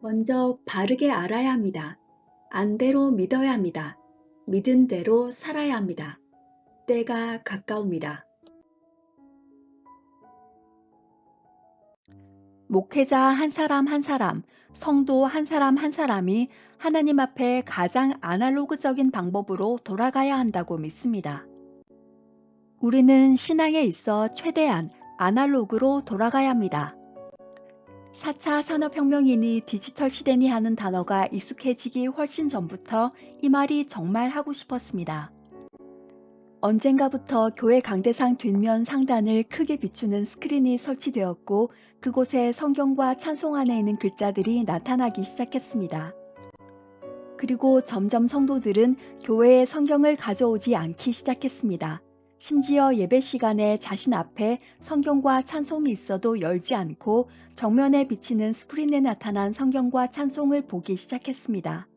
먼저 바르게 알아야 합니다. 안 대로 믿어야 합니다. 믿은 대로 살아야 합니다. 때가 가까웁니다. 목회자 한 사람 한 사람, 성도 한 사람 한 사람이 하나님 앞에 가장 아날로그적인 방법으로 돌아가야 한다고 믿습니다. 우리는 신앙에 있어 최대한 아날로그로 돌아가야 합니다. 4차 산업혁명이니 디지털 시대니 하는 단어가 익숙해지기 훨씬 전부터 이 말이 정말 하고 싶었습니다. 언젠가부터 교회 강대상 뒷면 상단을 크게 비추는 스크린이 설치되었고 그곳에 성경과 찬송 안에 있는 글자들이 나타나기 시작했습니다. 그리고 점점 성도들은 교회에 성경을 가져오지 않기 시작했습니다. 심지어 예배 시간에 자신 앞에 성경과 찬송이 있어도 열지 않고 정면에 비치는 스크린에 나타난 성경과 찬송을 보기 시작했습니다.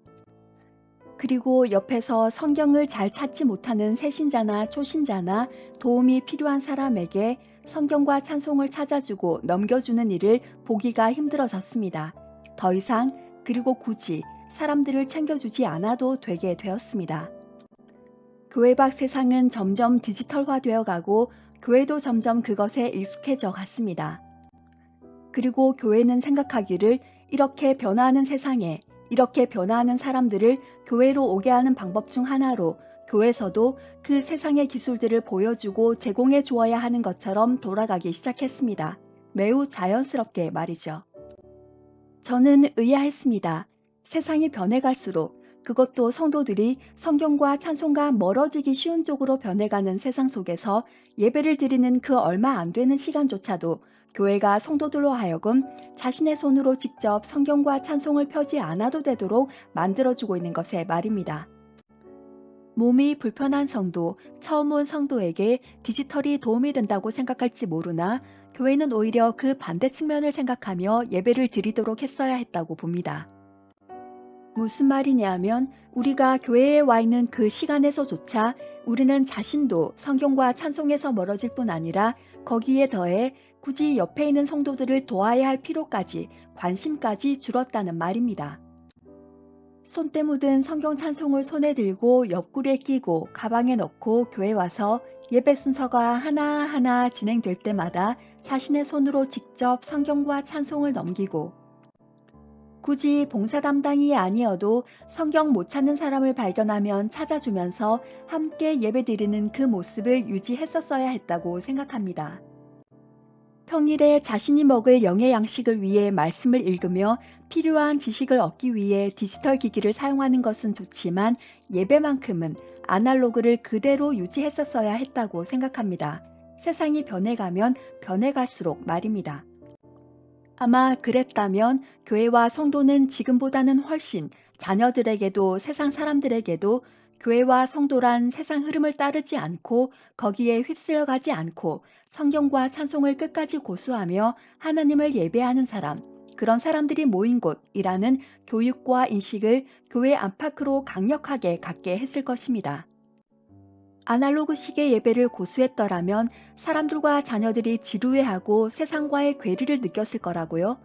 그리고 옆에서 성경을 잘 찾지 못하는 새신자나 초신자나 도움이 필요한 사람에게 성경과 찬송을 찾아주고 넘겨주는 일을 보기가 힘들어졌습니다. 더 이상 그리고 굳이 사람들을 챙겨주지 않아도 되게 되었습니다. 교회 밖 세상은 점점 디지털화되어 가고 교회도 점점 그것에 익숙해져 갔습니다. 그리고 교회는 생각하기를 이렇게 변화하는 세상에 이렇게 변화하는 사람들을 교회로 오게 하는 방법 중 하나로 교회에서도 그 세상의 기술들을 보여주고 제공해 주어야 하는 것처럼 돌아가기 시작했습니다. 매우 자연스럽게 말이죠. 저는 의아했습니다. 세상이 변해갈수록 그것도 성도들이 성경과 찬송과 멀어지기 쉬운 쪽으로 변해가는 세상 속에서 예배를 드리는 그 얼마 안 되는 시간조차도 교회가 성도들로 하여금 자신의 손으로 직접 성경과 찬송을 펴지 않아도 되도록 만들어주고 있는 것에 말입니다. 몸이 불편한 성도, 처음 온 성도에게 디지털이 도움이 된다고 생각할지 모르나 교회는 오히려 그 반대 측면을 생각하며 예배를 드리도록 했어야 했다고 봅니다. 무슨 말이냐면 우리가 교회에 와 있는 그 시간에서조차 우리는 자신도 성경과 찬송에서 멀어질 뿐 아니라 거기에 더해 굳이 옆에 있는 성도들을 도와야 할 필요까지 관심까지 줄었다는 말입니다. 손때 묻은 성경 찬송을 손에 들고 옆구리에 끼고 가방에 넣고 교회 와서 예배 순서가 하나하나 진행될 때마다 자신의 손으로 직접 성경과 찬송을 넘기고 굳이 봉사 담당이 아니어도 성경 못 찾는 사람을 발견하면 찾아주면서 함께 예배드리는 그 모습을 유지했었어야 했다고 생각합니다. 평일에 자신이 먹을 영의 양식을 위해 말씀을 읽으며 필요한 지식을 얻기 위해 디지털 기기를 사용하는 것은 좋지만 예배만큼은 아날로그를 그대로 유지했었어야 했다고 생각합니다. 세상이 변해가면 변해갈수록 말입니다. 아마 그랬다면 교회와 성도는 지금보다는 훨씬 자녀들에게도 세상 사람들에게도 교회와 성도란 세상 흐름을 따르지 않고 거기에 휩쓸려가지 않고 성경과 찬송을 끝까지 고수하며 하나님을 예배하는 사람, 그런 사람들이 모인 곳이라는 교육과 인식을 교회 안팎으로 강력하게 갖게 했을 것입니다. 아날로그식의 예배를 고수했더라면 사람들과 자녀들이 지루해하고 세상과의 괴리를 느꼈을 거라고요.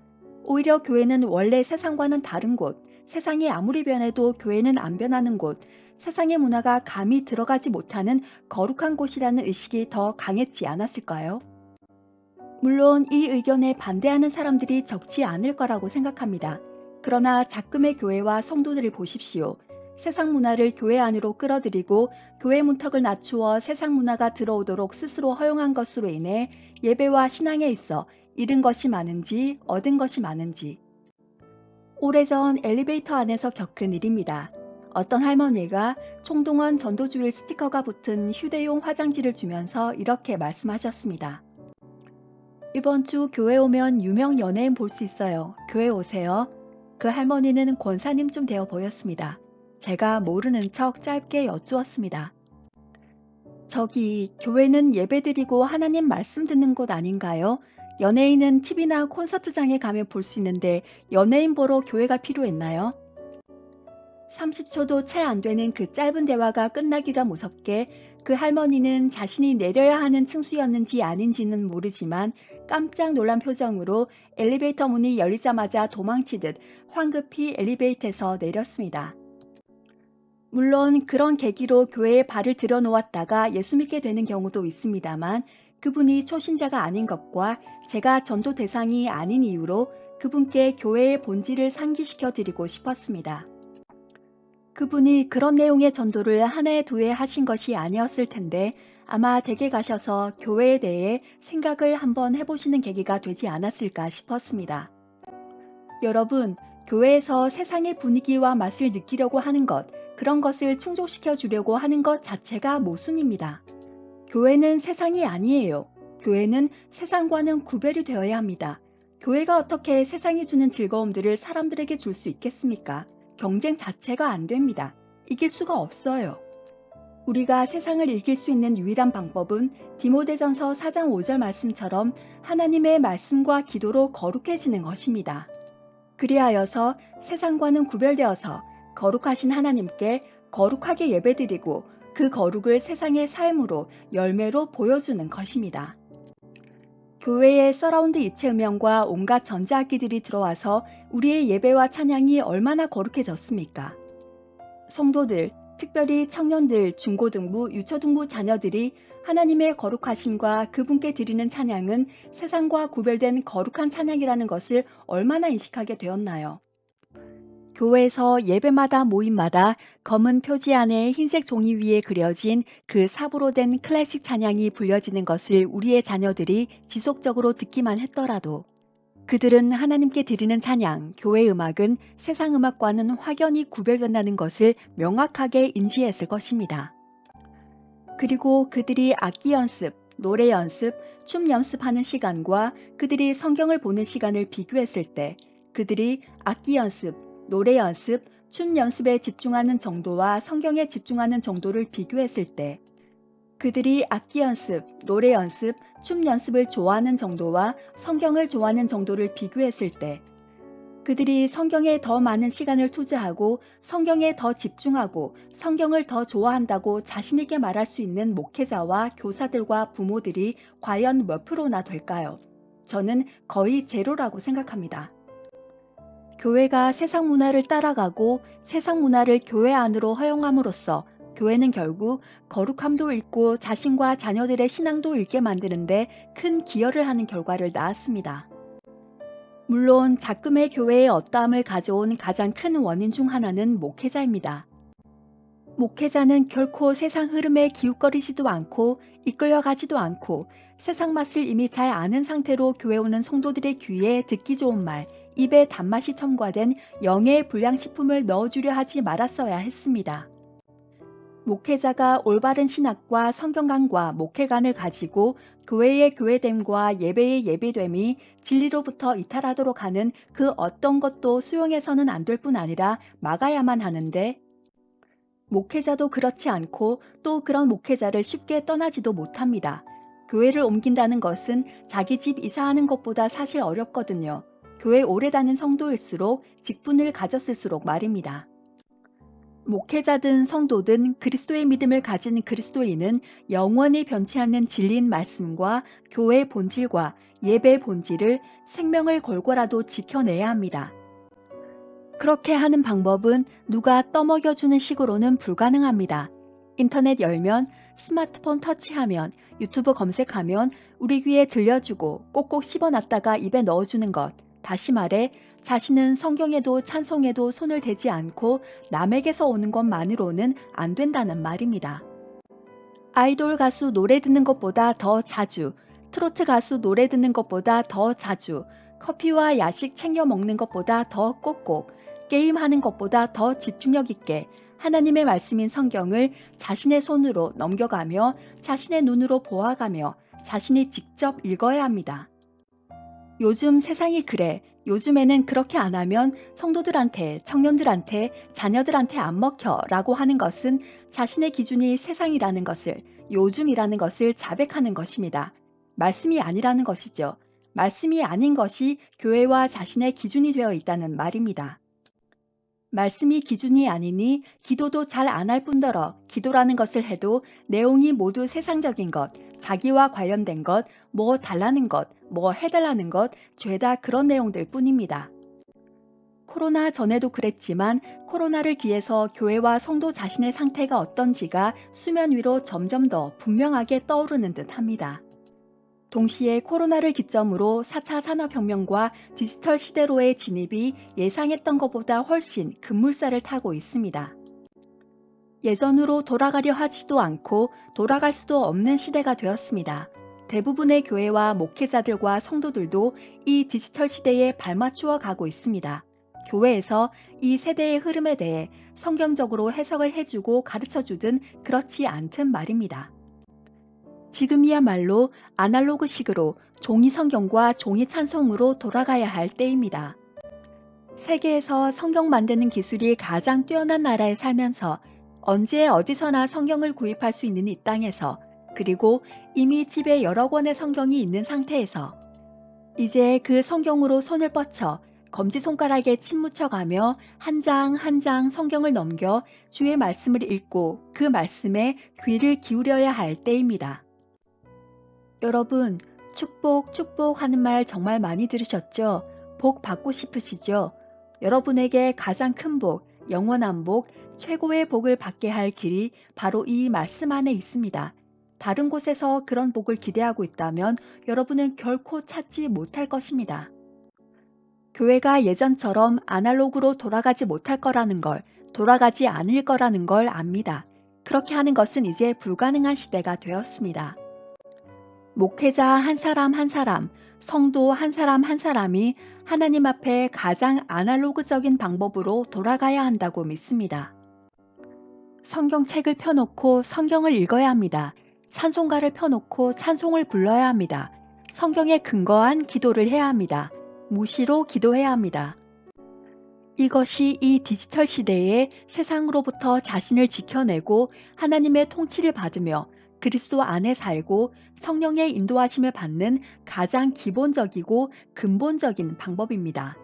오히려 교회는 원래 세상과는 다른 곳, 세상이 아무리 변해도 교회는 안 변하는 곳, 세상의 문화가 감히 들어가지 못하는 거룩한 곳이라는 의식이 더 강했지 않았을까요? 물론 이 의견에 반대하는 사람들이 적지 않을 거라고 생각합니다. 그러나 작금의 교회와 성도들을 보십시오. 세상 문화를 교회 안으로 끌어들이고 교회 문턱을 낮추어 세상 문화가 들어오도록 스스로 허용한 것으로 인해 예배와 신앙에 있어 잃은 것이 많은지 얻은 것이 많은지 오래전 엘리베이터 안에서 겪은 일입니다. 어떤 할머니가 총동원 전도주일 스티커가 붙은 휴대용 화장지를 주면서 이렇게 말씀하셨습니다. 이번 주 교회 오면 유명 연예인 볼 수 있어요. 교회 오세요. 그 할머니는 권사님쯤 되어 보였습니다. 제가 모르는 척 짧게 여쭈었습니다. 저기, 교회는 예배드리고 하나님 말씀 듣는 곳 아닌가요? 연예인은 TV나 콘서트장에 가면 볼 수 있는데 연예인 보러 교회가 필요했나요? 30초도 채 안 되는 그 짧은 대화가 끝나기가 무섭게 그 할머니는 자신이 내려야 하는 층수였는지 아닌지는 모르지만 깜짝 놀란 표정으로 엘리베이터 문이 열리자마자 도망치듯 황급히 엘리베이터에서 내렸습니다. 물론 그런 계기로 교회에 발을 들여놓았다가 예수 믿게 되는 경우도 있습니다만 그분이 초신자가 아닌 것과 제가 전도 대상이 아닌 이유로 그분께 교회의 본질을 상기시켜 드리고 싶었습니다. 그분이 그런 내용의 전도를 한 해 두 해 하신 것이 아니었을 텐데 아마 댁에 가셔서 교회에 대해 생각을 한번 해보시는 계기가 되지 않았을까 싶었습니다. 여러분, 교회에서 세상의 분위기와 맛을 느끼려고 하는 것, 그런 것을 충족시켜 주려고 하는 것 자체가 모순입니다. 교회는 세상이 아니에요. 교회는 세상과는 구별이 되어야 합니다. 교회가 어떻게 세상이 주는 즐거움들을 사람들에게 줄 수 있겠습니까? 경쟁 자체가 안 됩니다. 이길 수가 없어요. 우리가 세상을 이길 수 있는 유일한 방법은 디모데전서 4장 5절 말씀처럼 하나님의 말씀과 기도로 거룩해지는 것입니다. 그리하여서 세상과는 구별되어서 거룩하신 하나님께 거룩하게 예배드리고 그 거룩을 세상의 삶으로 열매로 보여주는 것입니다. 교회에 서라운드 입체 음향과 온갖 전자악기들이 들어와서 우리의 예배와 찬양이 얼마나 거룩해졌습니까? 성도들, 특별히 청년들, 중고등부, 유초등부 자녀들이 하나님의 거룩하심과 그분께 드리는 찬양은 세상과 구별된 거룩한 찬양이라는 것을 얼마나 인식하게 되었나요? 교회에서 예배마다 모임마다 검은 표지 안에 흰색 종이 위에 그려진 그 삽으로 된 클래식 찬양이 불려지는 것을 우리의 자녀들이 지속적으로 듣기만 했더라도 그들은 하나님께 드리는 찬양, 교회 음악은 세상 음악과는 확연히 구별된다는 것을 명확하게 인지했을 것입니다. 그리고 그들이 악기 연습, 노래 연습, 춤 연습하는 시간과 그들이 성경을 보는 시간을 비교했을 때 그들이 악기 연습, 노래 연습, 춤 연습에 집중하는 정도와 성경에 집중하는 정도를 비교했을 때 그들이 악기 연습, 노래 연습, 춤 연습을 좋아하는 정도와 성경을 좋아하는 정도를 비교했을 때 그들이 성경에 더 많은 시간을 투자하고 성경에 더 집중하고 성경을 더 좋아한다고 자신있게 말할 수 있는 목회자와 교사들과 부모들이 과연 몇 프로나 될까요? 저는 거의 제로라고 생각합니다. 교회가 세상 문화를 따라가고 세상 문화를 교회 안으로 허용함으로써 교회는 결국 거룩함도 잃고 자신과 자녀들의 신앙도 잃게 만드는데 큰 기여를 하는 결과를 낳았습니다. 물론 작금의 교회의 어떠함을 가져온 가장 큰 원인 중 하나는 목회자입니다. 목회자는 결코 세상 흐름에 기웃거리지도 않고 이끌려가지도 않고 세상 맛을 이미 잘 아는 상태로 교회 오는 성도들의 귀에 듣기 좋은 말, 입에 단맛이 첨가된 영의 불량식품을 넣어주려 하지 말았어야 했습니다. 목회자가 올바른 신학과 성경관과 목회관을 가지고 교회의 교회됨과 예배의 예배됨이 진리로부터 이탈하도록 하는 그 어떤 것도 수용해서는 안 될 뿐 아니라 막아야만 하는데 목회자도 그렇지 않고 또 그런 목회자를 쉽게 떠나지도 못합니다. 교회를 옮긴다는 것은 자기 집 이사하는 것보다 사실 어렵거든요. 교회 오래 다닌 성도일수록 직분을 가졌을수록 말입니다. 목회자든 성도든 그리스도의 믿음을 가진 그리스도인은 영원히 변치 않는 진리인 말씀과 교회의 본질과 예배의 본질을 생명을 걸고라도 지켜내야 합니다. 그렇게 하는 방법은 누가 떠먹여주는 식으로는 불가능합니다. 인터넷 열면, 스마트폰 터치하면, 유튜브 검색하면 우리 귀에 들려주고 꼭꼭 씹어놨다가 입에 넣어주는 것. 다시 말해 자신은 성경에도 찬송에도 손을 대지 않고 남에게서 오는 것만으로는 안 된다는 말입니다. 아이돌 가수 노래 듣는 것보다 더 자주, 트로트 가수 노래 듣는 것보다 더 자주, 커피와 야식 챙겨 먹는 것보다 더 꼭꼭, 게임하는 것보다 더 집중력 있게 하나님의 말씀인 성경을 자신의 손으로 넘겨가며 자신의 눈으로 보아가며 자신이 직접 읽어야 합니다. 요즘 세상이 그래. 요즘에는 그렇게 안 하면 성도들한테, 청년들한테, 자녀들한테 안 먹혀 라고 하는 것은 자신의 기준이 세상이라는 것을, 요즘이라는 것을 자백하는 것입니다. 말씀이 아니라는 것이죠. 말씀이 아닌 것이 교회와 자신의 기준이 되어 있다는 말입니다. 말씀이 기준이 아니니 기도도 잘 안 할 뿐더러 기도라는 것을 해도 내용이 모두 세상적인 것, 자기와 관련된 것, 뭐 달라는 것, 뭐 해달라는 것, 죄다 그런 내용들 뿐입니다. 코로나 전에도 그랬지만 코로나를 기해서 교회와 성도 자신의 상태가 어떤지가 수면 위로 점점 더 분명하게 떠오르는 듯 합니다. 동시에 코로나를 기점으로 4차 산업혁명과 디지털 시대로의 진입이 예상했던 것보다 훨씬 급물살을 타고 있습니다. 예전으로 돌아가려 하지도 않고 돌아갈 수도 없는 시대가 되었습니다. 대부분의 교회와 목회자들과 성도들도 이 디지털 시대에 발맞추어 가고 있습니다. 교회에서 이 세대의 흐름에 대해 성경적으로 해석을 해주고 가르쳐주든 그렇지 않든 말입니다. 지금이야말로 아날로그식으로 종이 성경과 종이 찬송으로 돌아가야 할 때입니다. 세계에서 성경 만드는 기술이 가장 뛰어난 나라에 살면서 언제 어디서나 성경을 구입할 수 있는 이 땅에서 그리고 이미 집에 여러 권의 성경이 있는 상태에서 이제 그 성경으로 손을 뻗쳐 검지손가락에 침 묻혀가며 한 장 한 장 성경을 넘겨 주의 말씀을 읽고 그 말씀에 귀를 기울여야 할 때입니다. 여러분, 축복, 축복 하는 말 정말 많이 들으셨죠? 복 받고 싶으시죠? 여러분에게 가장 큰 복, 영원한 복, 최고의 복을 받게 할 길이 바로 이 말씀 안에 있습니다. 다른 곳에서 그런 복을 기대하고 있다면 여러분은 결코 찾지 못할 것입니다. 교회가 예전처럼 아날로그로 돌아가지 못할 거라는 걸, 돌아가지 않을 거라는 걸 압니다. 그렇게 하는 것은 이제 불가능한 시대가 되었습니다. 목회자 한 사람 한 사람, 성도 한 사람 한 사람이 하나님 앞에 가장 아날로그적인 방법으로 돌아가야 한다고 믿습니다. 성경책을 펴놓고 성경을 읽어야 합니다. 찬송가를 펴놓고 찬송을 불러야 합니다. 성경에 근거한 기도를 해야 합니다. 무시로 기도해야 합니다. 이것이 이 디지털 시대에 세상으로부터 자신을 지켜내고 하나님의 통치를 받으며 그리스도 안에 살고 성령의 인도하심을 받는 가장 기본적이고 근본적인 방법입니다.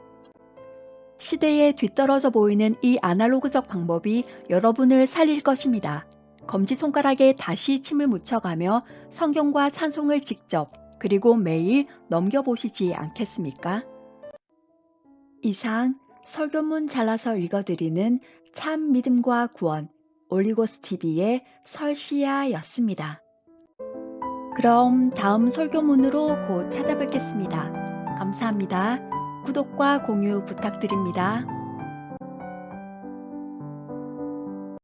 시대에 뒤떨어져 보이는 이 아날로그적 방법이 여러분을 살릴 것입니다. 검지손가락에 다시 침을 묻혀가며 성경과 찬송을 직접 그리고 매일 넘겨보시지 않겠습니까? 이상 설교문 잘라서 읽어드리는 참 믿음과 구원 올리고스 TV의 설시아였습니다. 그럼 다음 설교문으로 곧 찾아뵙겠습니다. 감사합니다. 구독과 공유 부탁드립니다.